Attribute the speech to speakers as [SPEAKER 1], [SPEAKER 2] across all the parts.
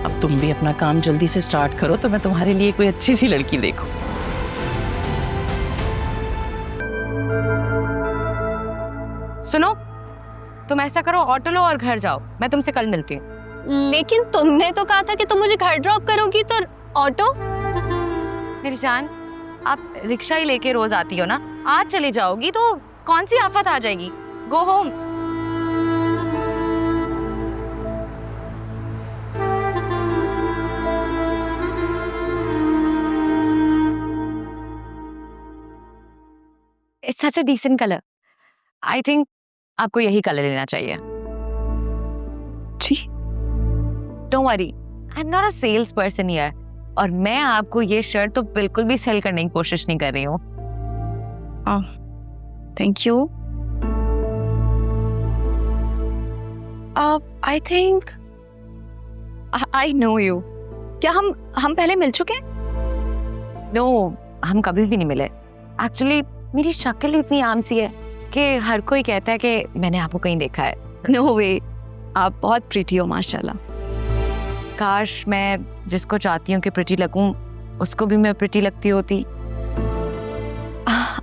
[SPEAKER 1] अब तुम भी अपना काम जल्दी से स्टार्ट करो तो मैं तुम्हारे लिए कोई अच्छी सी लड़की देखूं।
[SPEAKER 2] सुनो, तुम ऐसा करो, ऑटो लो और घर जाओ। मैं तुमसे कल मिलती हूँ।
[SPEAKER 3] लेकिन तुमने तो कहा था कि तुम मुझे घर ड्रॉप करोगी, तो ऑटो?
[SPEAKER 2] मेरी जान, आप रिक्शा ही लेके रोज आती हो ना, आज चली जाओगी तो कौन सी आफत आ जाएगी। Go home. It's such a decent colour. I think आपको यही कलर लेना चाहिए।
[SPEAKER 3] जी।
[SPEAKER 2] Don't worry, I am not a sales person here, और मैं आपको ये शर्ट तो बिल्कुल भी सेल करने की कोशिश नहीं कर रही हूँ।
[SPEAKER 3] Thank you. I think I know you. क्या हम पहले मिल चुके हैं?
[SPEAKER 2] नो, हम कभी भी नहीं मिले। एक्चुअली मेरी शक्ल इतनी आम सी है कि हर कोई कहता है कि मैंने आपको कहीं देखा है।
[SPEAKER 3] नो वे, आप बहुत प्रिटी हो माशाल्लाह।
[SPEAKER 2] काश मैं जिसको चाहती हूँ कि प्रिटी लगूं, उसको भी मैं प्रिटी लगती होती।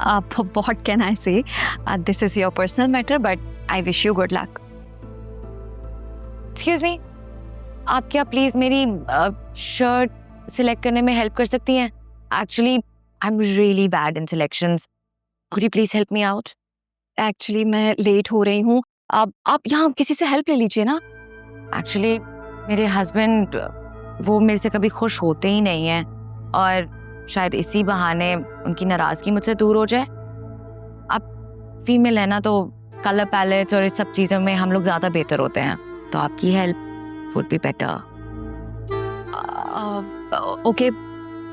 [SPEAKER 3] आप व्हाट कैन आई से, this is your personal matter, but I wish you good luck.
[SPEAKER 2] Excuse me, आप क्या प्लीज मेरी शर्ट सिलेक्ट करने में हेल्प कर सकती हैं? Actually I am really bad in selections. Could you please help me out?
[SPEAKER 3] Actually मैं late हो रही हूँ। आप यहाँ किसी से हेल्प ले लीजिए ना।
[SPEAKER 2] एक्चुअली मेरे हस्बैंड, वो मेरे से कभी खुश होते ही नहीं हैं, और शायद इसी बहाने उनकी नाराजगी मुझसे दूर हो जाए। आप फीमेल है ना, तो कलर पैलेट्स और इस सब चीज़ों में हम लोग ज़्यादा बेहतर होते हैं, तो आपकी help would be better.
[SPEAKER 3] Okay,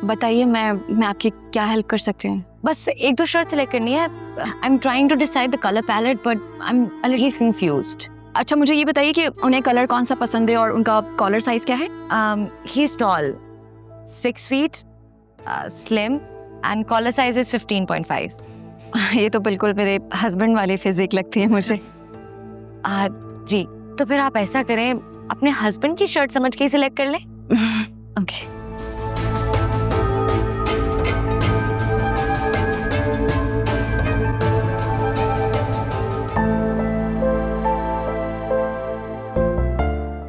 [SPEAKER 3] बताइए मैं आपकी क्या हेल्प कर सकती हूँ?
[SPEAKER 2] बस एक दो शर्ट सेलेक्ट करनी है। I am trying to decide the colour palette, but I am a little confused.
[SPEAKER 3] अच्छा, मुझे ये बताइए कि उन्हें कलर कौन सा पसंद है और उनका कॉलर साइज क्या है?
[SPEAKER 2] He is tall, 6 feet, slim, and collar size is 15.5।
[SPEAKER 3] ये तो बिल्कुल मेरे हस्बैंड वाली फिजिक लगती है मुझे।
[SPEAKER 2] जी, तो फिर आप ऐसा करें, अपने हस्बैंड की शर्ट समझ के ही सिलेक्ट कर लें।
[SPEAKER 3] Okay.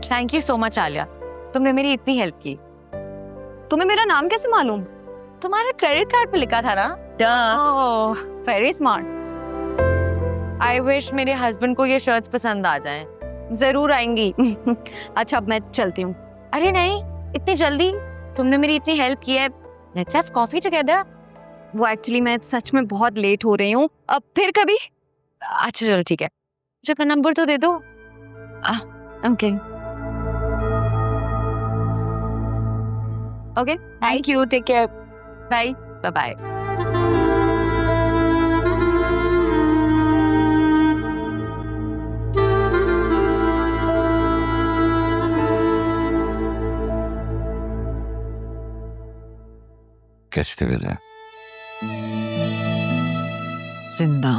[SPEAKER 2] Thank you so much Alia, तुमने मेरी इतनी हेल्प की।
[SPEAKER 3] तुम्हें मेरा नाम कैसे मालूम?
[SPEAKER 2] तुम्हारे क्रेडिट कार्ड पे लिखा था ना।
[SPEAKER 3] ओह, वेरी स्मार्ट।
[SPEAKER 2] आई विश मेरे हस्बैंड को ये शर्ट्स पसंद आ जाएं।
[SPEAKER 3] जरूर आएंगी। अच्छा, अब मैं चलती हूँ।
[SPEAKER 2] अरे नहीं, इतनी जल्दी? तुमने मेरी इतनी हेल्प की है, लेट्स हैव कॉफी टुगेदर।
[SPEAKER 3] वो एक्चुअली मैं सच में बहुत लेट हो रही हूँ, अब फिर कभी।
[SPEAKER 2] अच्छा चलो ठीक है, मुझे अपना नंबर तो दे दो।
[SPEAKER 3] Okay okay,
[SPEAKER 2] thank you, take care,
[SPEAKER 3] bye
[SPEAKER 2] bye bye.
[SPEAKER 4] कैसी तबीयत है?
[SPEAKER 1] जिंदा।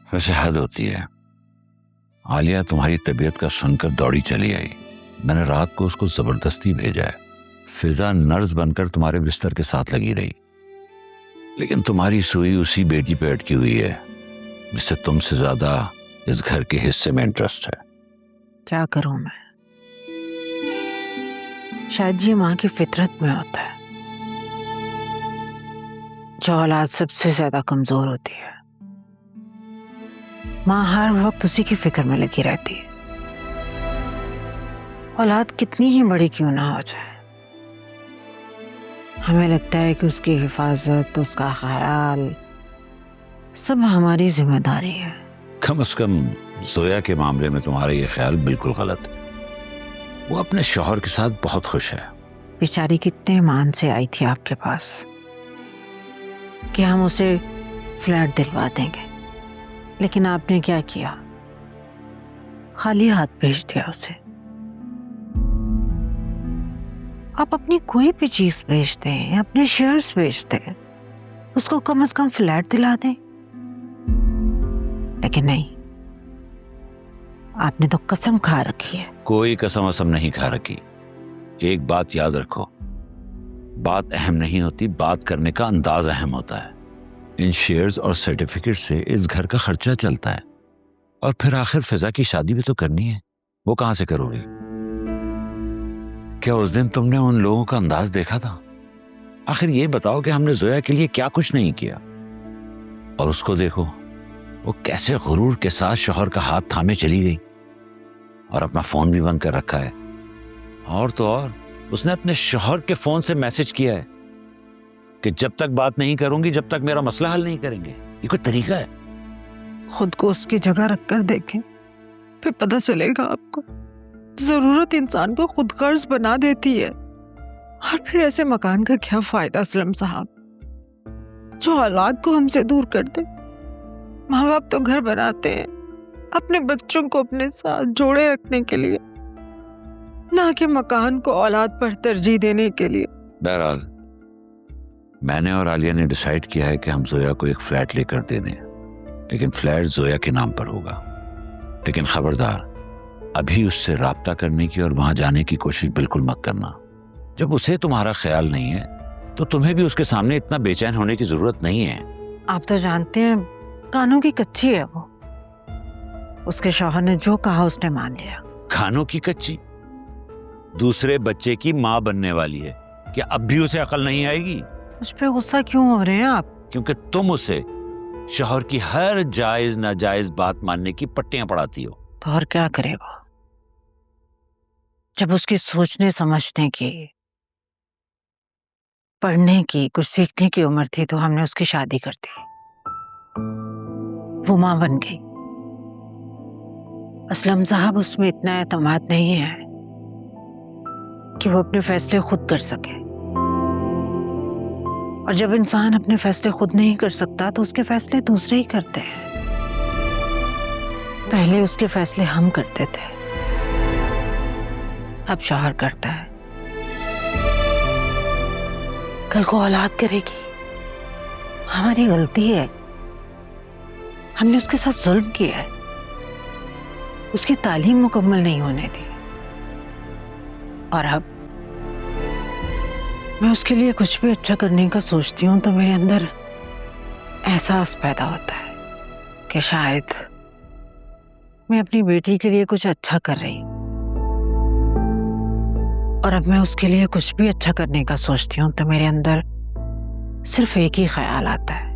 [SPEAKER 4] वैसे हद होती है। आलिया तुम्हारी तबीयत का सुनकर दौड़ी चली आई। मैंने रात को उसको जबरदस्ती भेजा है। फिजा नर्स बनकर तुम्हारे बिस्तर के साथ लगी रही, लेकिन तुम्हारी सुई उसी बेटी पे अटकी हुई है जिससे तुमसे ज्यादा इस घर के हिस्से में इंटरेस्ट है।
[SPEAKER 1] क्या करूं मैं? शायद ये माँ की फितरत में होता है। जो औलाद सबसे ज्यादा कमजोर होती है, माँ हर वक्त उसी की फिक्र में लगी रहती है। औलाद कितनी ही बड़ी क्यों ना हो जाए, हमें लगता है कि उसकी हिफाजत, उसका ख्याल सब हमारी जिम्मेदारी है।
[SPEAKER 4] कम से कम जोया के मामले में तुम्हारा ये ख्याल बिल्कुल गलत है। वो अपने शौहर के साथ बहुत खुश है।
[SPEAKER 1] बेचारी कितने ईमान से आई थी आपके पास कि हम उसे फ्लैट दिलवा देंगे, लेकिन आपने क्या किया? खाली हाथ भेज दिया उसे। आप अपनी कोई भी चीज बेच दें, अपने शेयर्स बेच दें, उसको कम से कम फ्लैट दिला दें, लेकिन नहीं, आपने तो कसम खा रखी है।
[SPEAKER 4] कोई कसम वसम नहीं खा रखी। एक बात याद रखो, बात अहम नहीं होती, बात करने का अंदाज अहम होता है। इन शेयर्स और सर्टिफिकेट से इस घर का खर्चा चलता है, और फिर आखिर फिजा की शादी भी तो करनी है, वो कहां से करोगी? क्या उस दिन तुमने उन लोगों का अंदाज देखा था? आखिर ये बताओ कि हमने जोया के लिए क्या कुछ नहीं किया, और उसको देखो, वो कैसे गुरूर के साथ शौहर का हाथ थामे चली गई, और अपना फोन भी बंद कर रखा है। और तो और उसने अपने शौहर के फोन से मैसेज किया है कि जब तक बात नहीं करूंगी, जब तक मेरा मसला हल नहीं करेंगे। ये कोई तरीका है?
[SPEAKER 1] खुद को उसकी जगह रखकर देखें, फिर पता चलेगा आपको। जरूरत इंसान को खुद गर्ज बना देती है। और फिर ऐसे मकान का क्या फायदा असलम साहब, जो औलाद को हमसे दूर कर दे। माँ बाप तो घर बनाते हैं अपने बच्चों को अपने साथ जोड़े रखने के लिए, ना कि मकान को औलाद पर तरजीह देने के लिए।
[SPEAKER 4] बहरहाल मैंने और आलिया ने डिसाइड किया है कि हम जोया को एक फ्लैट लेकर दे दें, लेकिन फ्लैट जोया के नाम पर होगा। लेकिन खबरदार, अभी उससे राब्ता करने की और वहां जाने की कोशिश बिल्कुल मत करना। जब उसे तुम्हारा ख्याल नहीं है तो तुम्हें भी उसके सामने इतना बेचैन होने की जरूरत नहीं है।
[SPEAKER 1] आप तो जानते हैं कानों की कच्ची है वो। उसके शौहर ने जो कहा उसने मान लिया।
[SPEAKER 4] खानों की कच्ची? दूसरे बच्चे की माँ बनने वाली है, क्या अब भी उसे अकल नहीं आएगी?
[SPEAKER 1] उस पे गुस्सा क्यों हो रहे हैं आप?
[SPEAKER 4] क्योंकि तुम उसे शौहर की हर जायज नाजायज बात मानने की पट्टियां पढ़ाती हो।
[SPEAKER 1] तो और क्या करेगा? जब उसकी सोचने समझने की, पढ़ने की, कुछ सीखने की उम्र थी तो हमने उसकी शादी कर दी। वो मां बन गई। असलम साहब उसमें इतना एतमाद नहीं है कि वो अपने फैसले खुद कर सके। और जब इंसान अपने फैसले खुद नहीं कर सकता तो उसके फैसले दूसरे ही करते हैं। पहले उसके फैसले हम करते थे, अब शौहर करता है। कल को औलाद करेगी, हमारी गलती है, हमने उसके साथ जुल्म किया है, उसकी तालीम मुकम्मल नहीं होने दी। और अब मैं उसके लिए कुछ भी अच्छा करने का सोचती हूँ तो मेरे अंदर एहसास पैदा होता है कि शायद मैं अपनी बेटी के लिए कुछ अच्छा कर रही हूँ। और अब मैं उसके लिए कुछ भी अच्छा करने का सोचती हूँ तो मेरे अंदर सिर्फ एक ही ख्याल आता है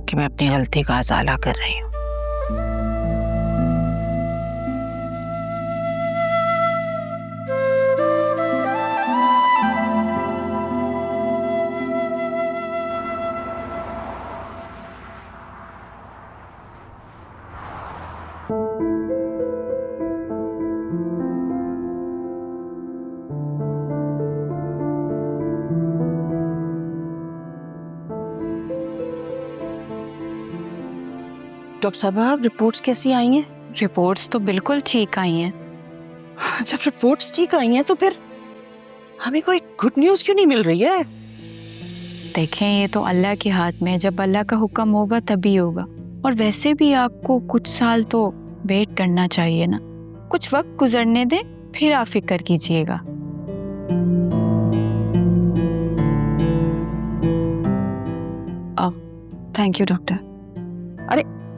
[SPEAKER 1] कि मैं अपनी गलती का अज़ाला कर रही हूँ।
[SPEAKER 5] डॉक्टर साहब, रिपोर्ट्स कैसी आई हैं?
[SPEAKER 3] रिपोर्ट्स तो बिल्कुल ठीक आई हैं।
[SPEAKER 5] जब रिपोर्ट्स ठीक आई हैं तो फिर हमें कोई गुड न्यूज़ क्यों नहीं मिल रही है?
[SPEAKER 3] देखें, ये तो अल्लाह के हाथ में है, जब अल्लाह का हुक्म होगा तभी होगा। और वैसे भी आपको कुछ साल तो वेट करना चाहिए ना, कुछ वक्त गुजरने दें फिर आप फिक्र कीजिएगा। Thank you doctor.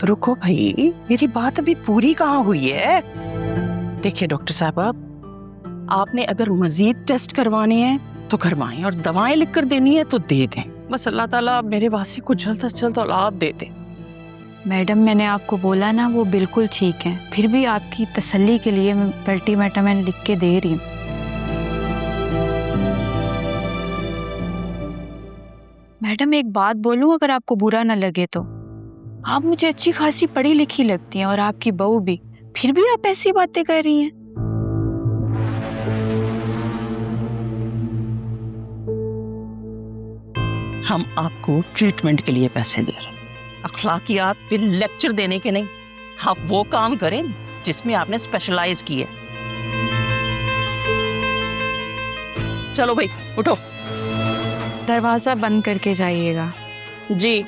[SPEAKER 5] रुको भाई, मेरी बात अभी पूरी कहाँ हुई है? देखिए डॉक्टर साहब, आपने अगर मजीद टेस्ट करवाने हैं तो करवाएं, और दवाएं लिख कर देनी है तो दे दें। बस अल्लाह ताला मेरे वासी को जल्द से जल्द औलाद दे दे।
[SPEAKER 3] मैडम, मैंने आपको बोला ना वो बिल्कुल ठीक है, फिर भी आपकी तसल्ली के लिए मैं मल्टीविटामिन लिख के दे रही हूँ। मैडम, एक बात बोलूं, अगर आपको बुरा ना लगे तो, आप मुझे अच्छी खासी पढ़ी लिखी लगती हैं और आपकी बहू भी, फिर भी आप ऐसी बातें कर रही हैं।
[SPEAKER 5] हम आपको ट्रीटमेंट के लिए पैसे दे रहे हैं, अखलाकियात पे लेक्चर देने के नहीं। आप वो काम करें जिसमें आपने स्पेशलाइज की है। चलो भाई, उठो।
[SPEAKER 3] दरवाजा बंद करके जाइएगा।
[SPEAKER 5] जी।